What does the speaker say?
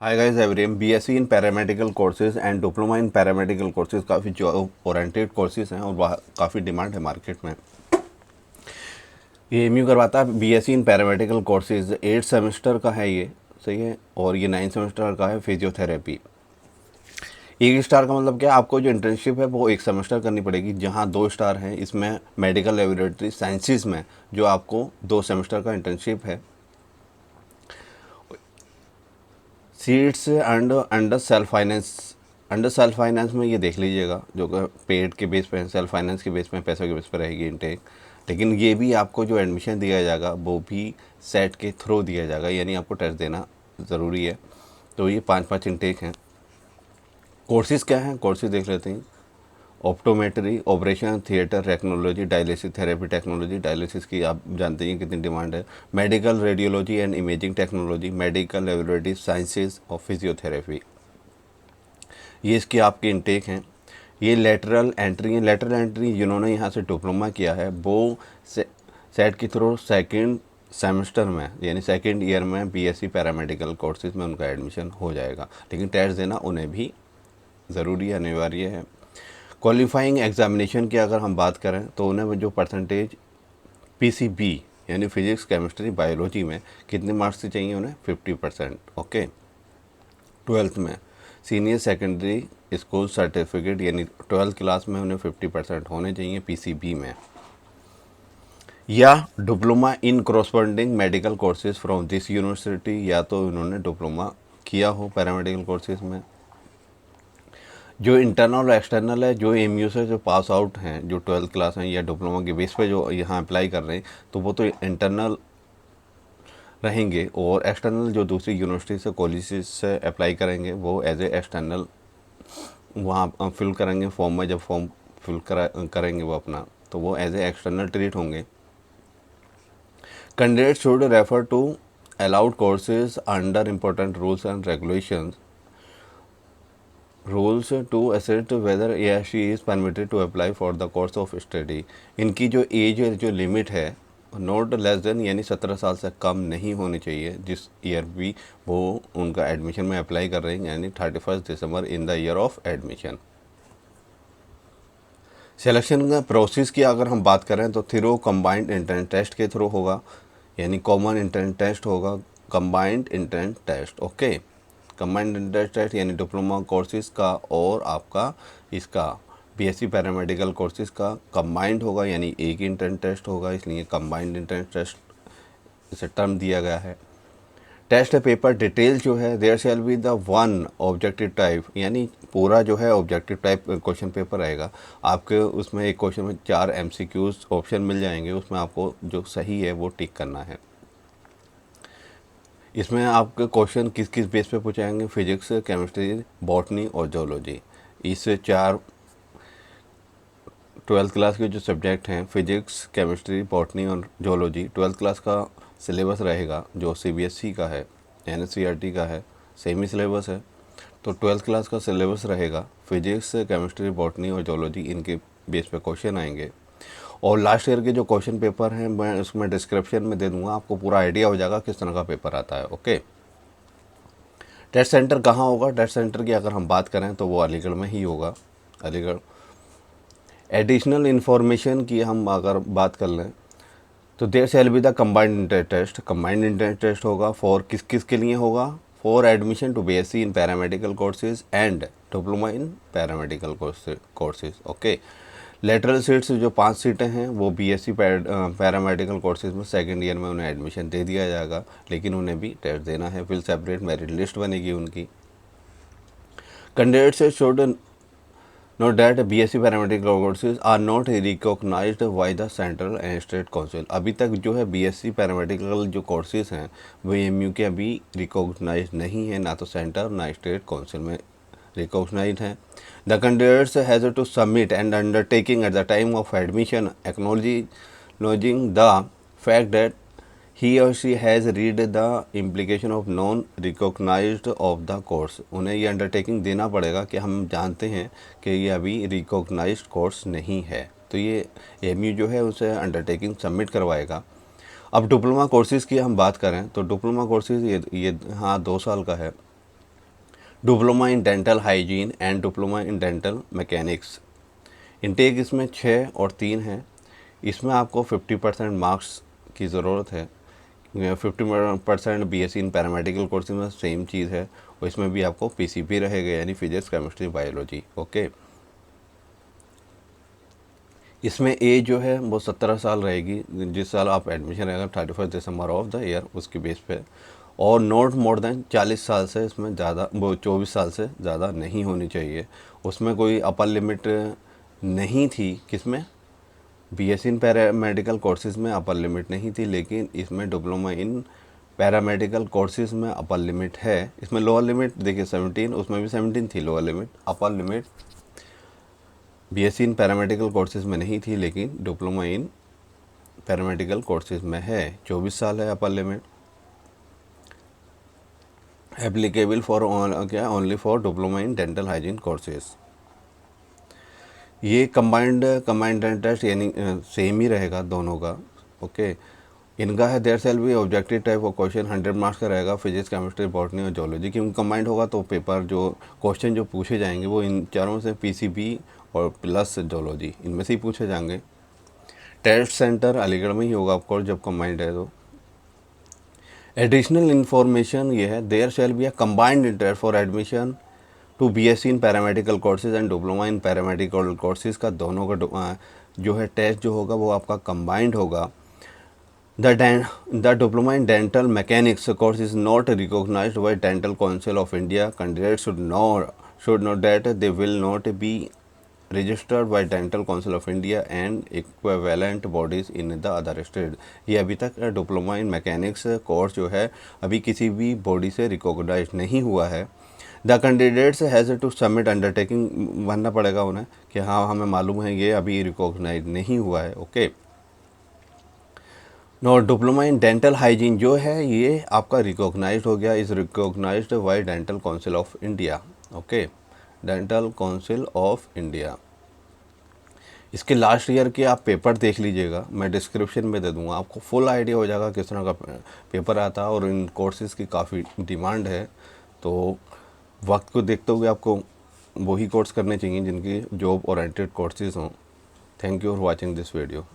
Hi guys everyone, BSc in paramedical courses and diploma in paramedical courses काफ़ी job oriented courses हैं और काफ़ी demand है market में। ये एमयू करवाता है BSc in paramedical courses, 8 semester का है ये, सही है। और ये 9 सेमेस्टर का है फिजियोथेरेपी। एक स्टार का मतलब क्या है, आपको जो इंटर्नशिप है वो 1 सेमेस्टर करनी पड़ेगी, जहाँ 2 स्टार हैं इसमें मेडिकल लेबोरेटरी साइंसिस में, जो आपको 2 सेमेस्टर का इंटर्नशिप है। Seats and under self finance में ये देख लीजिएगा, जो कि पेड के बेस पे, सेल्फ फाइनेंस के बेस पे, पैसों के बेस पे रहेगी इनटेक। लेकिन ये भी आपको जो एडमिशन दिया जाएगा वो भी सेट के थ्रू दिया जाएगा, यानी आपको टेस्ट देना ज़रूरी है। तो ये 5 इनटेक हैं। कोर्सेज़ क्या हैं, कोर्सेज़ देख लेते हैं। Optometry, operation theatre technology, dialysis therapy technology, dialysis की आप जानते हैं कितनी डिमांड है। Medical radiology and imaging technology, medical laboratory sciences और फिजियोथेरेपी, ये इसकी आपकी इनटेक हैं। ये लेटरल एंट्री है। लेटरल एंट्री जिन्होंने यहाँ से डिप्लोमा किया है वो सेट के थ्रू सेकंड सेमेस्टर में, यानी सेकंड ईयर में बीएससी पैरामेडिकल कोर्सेज में उनका एडमिशन हो जाएगा। लेकिन टेस्ट देना उन्हें भी ज़रूरी है, अनिवार्य है। क्वालिफाइंग एग्जामिनेशन की अगर हम बात करें तो उन्हें जो परसेंटेज पीसीबी यानी फिजिक्स केमिस्ट्री बायोलॉजी में कितने मार्क्स से चाहिए, उन्हें 50%। ओके। 12th में सीनियर सेकेंडरी स्कूल सर्टिफिकेट यानी 12th क्लास में उन्हें 50% होने चाहिए पीसीबी में। या diploma in corresponding medical courses from this university, या तो उन्होंने डिप्लोमा किया हो पैरामेडिकल कोर्सेज में। जो इंटरनल और एक्सटर्नल है, जो एमयू से जो पास आउट हैं, जो 12th क्लास हैं या डिप्लोमा के बेस पे जो यहाँ अप्लाई कर रहे हैं, तो वो तो इंटरनल रहेंगे। और एक्सटर्नल जो दूसरी यूनिवर्सिटी से कॉलेज से अप्लाई करेंगे वो एज ए एक्सटर्नल वहाँ फिल करेंगे फॉर्म में। जब फॉर्म फिल करेंगे वो अपना, तो वो एज ए एक्सटर्नल ट्रीट होंगे। Candidate should refer to allowed courses under important rules and regulations rules to assess whether a she is permitted to apply for the course of study. इनकी जो as जो limit है not less than, यानी 17 साल से कम नहीं होनी चाहिए जिस ईयर भी वो उनका एडमिशन में अप्लाई कर रहे हैं, यानी 31 दिसंबर in the year of admission. Selection का प्रोसेस की अगर हम बात करें तो थ्रू कंबाइंड एंट्रेंस टेस्ट के थ्रू होगा, यानी कॉमन एंट्रेंस टेस्ट होगा, combined entrance test. Okay. Combined entrance test यानी डिप्लोमा कोर्सेज का और आपका इसका बीएससी पैरामेडिकल कोर्सेज का कंबाइंड होगा, यानी एक ही एंट्रेंस टेस्ट होगा, इसलिए कंबाइंड एंट्रेंस टेस्ट इसे टर्म दिया गया है। टेस्ट पेपर डिटेल जो है, there shall be the one objective type, यानी पूरा जो है ऑब्जेक्टिव टाइप क्वेश्चन पेपर रहेगा आपके। उसमें एक क्वेश्चन में 4 एमसीक्यूज ऑप्शन मिल जाएंगे, उसमें आपको जो सही है वो टिक करना है। इसमें आपके क्वेश्चन किस किस बेस पे पूछाएंगे, फिजिक्स, केमिस्ट्री, बॉटनी और जोलॉजी। इस 4 12th क्लास के जो सब्जेक्ट हैं, फिजिक्स, केमिस्ट्री, बॉटनी और जोलॉजी, 12th क्लास का सिलेबस रहेगा जो सीबीएसई का है, एनसीईआरटी का है, सेमी सिलेबस है। तो 12th क्लास का सिलेबस रहेगा, फिजिक्स, केमिस्ट्री, बॉटनी और जोलॉजी, इनके बेस पे क्वेश्चन आएंगे। और लास्ट ईयर के जो क्वेश्चन पेपर हैं मैं उसमें डिस्क्रिप्शन में दे दूंगा, आपको पूरा आइडिया हो जाएगा किस तरह का पेपर आता है। ओके। टेस्ट सेंटर कहाँ होगा, टेस्ट सेंटर की अगर हम बात करें तो वो अलीगढ़ में ही होगा, अलीगढ़। एडिशनल इन्फॉर्मेशन की हम अगर बात कर लें तो there shall be the combined inter test. Combined inter test होगा फॉर किस किस के लिए होगा, for admission to BSc in paramedical courses and diploma in paramedical courses. Okay. Lateral seats जो 5 सीटें हैं वो बीएससी पैरामेडिकल कोर्सेज में सेकेंड ईयर में उन्हें एडमिशन दे दिया जाएगा, लेकिन उन्हें भी टेस्ट देना है, फिर सेपरेट मेरिट लिस्ट बनेगी उनकी। Candidates should note that BSc paramedical courses are not recognised by the central and state council. अभी तक जो है बीएससी पैरामेडिकल जो कोर्सेज हैं वो एमयू के अभी रिकॉग्नाइज नहीं है, ना तो सेंटर ना स्टेट काउंसिल में रिकॉग्नाइज हैं। The candidates has to submit and undertaking at the time of admission acknowledging the fact that he or she has read the implication of non recognized of the course। उन्हें ये undertaking देना पड़ेगा कि हम जानते हैं कि ये अभी रिकॉग्नाइज्ड कोर्स नहीं है, तो ये एमयू जो है उसे अंडरटेकिंग सबमिट करवाएगा। अब डिप्लोमा कोर्सेज़ की हम बात करें तो डिप्लोमा कोर्सेज़ ये हाँ 2 साल का है। Diploma in dental hygiene and diploma in dental mechanics. Intake इसमें 6 और 3 है। इसमें आपको 50% मार्क्स की ज़रूरत है। 50% बीएससी इन पैरामेडिकल कोर्स में सेम चीज़ है, और इसमें भी आपको पीसीबी रहेगा, यानी फिजिक्स केमिस्ट्री बायोलॉजी। ओके, इसमें एज जो है वो 17 साल रहेगी, जिस साल आप एडमिशन रहेगा 31 दिसंबर ऑफ द ईयर, उसके बेस पे, और नॉट मोर देन 40 साल से, इसमें ज़्यादा वो 24 साल से ज़्यादा नहीं होनी चाहिए। उसमें कोई अपर लिमिट नहीं थी, किसमें, बीएससी इन पैरामेडिकल कोर्सेज़ में अपर लिमिट नहीं थी, लेकिन इसमें डिप्लोमा इन पैरामेडिकल कोर्सेज़ में अपर लिमिट है। इसमें लोअर लिमिट देखिए 17, उसमें भी 17 थी lower limit. Upper limit BSc in paramedical courses में नहीं थी, लेकिन डिप्लोमा इन पैरामेडिकल कोर्सेज़ में है। 24 साल है अपर लिमिट। एप्लीकेबल फॉर क्या, only for diploma in dental hygiene courses. ये कंबाइंड टेस्ट यानी सेम ही रहेगा दोनों का। ओके, इनका है there shall be objective type of question, 100 marks का रहेगा, फिजिक्स केमिस्ट्री बॉटनी और जोलॉजी। क्योंकि कंबाइंड होगा तो पेपर जो क्वेश्चन जो पूछे जाएंगे वो इन चारों से पीसीबी और प्लस जोलॉजी, इनमें से ही पूछे जाएंगे। टेस्ट सेंटर अलीगढ़ में ही होगा ऑफकोर्स जब कंबाइंड है तो। एडिशनल इन्फॉर्मेशन ये है, there shall be a combined interest for admission to BSc in paramedical courses and diploma in paramedical courses का दोनों का जो है टेस्ट जो होगा वो आपका कंबाइंड होगा। The diploma in dental mechanics course is not recognised by dental council of India. Candidate should know that they will not be registered by Dental Council of India and equivalent bodies in the other state। ये अभी तक diploma in mechanics course जो है अभी किसी भी body से recognise नहीं हुआ है। The candidates has to submit undertaking, बनना पड़ेगा उन्हें कि हाँ हमें मालूम है ये अभी रिकॉग्नाइज नहीं हुआ है। Okay, no diploma in dental hygiene जो है ये आपका रिकॉग्नाइज्ड हो गया, is recognised by dental council of India. Okay, dental council of India. इसके लास्ट ईयर के आप पेपर देख लीजिएगा, मैं डिस्क्रिप्शन में दे दूंगा, आपको फुल आइडिया हो जाएगा किस तरह का पेपर आता है। और इन कोर्सेज़ की काफ़ी डिमांड है, तो वक्त को देखते हुए आपको वही कोर्स करने चाहिए जिनकी जॉब ओरिएंटेड कोर्सेज़ हों। Thank you for watching this video.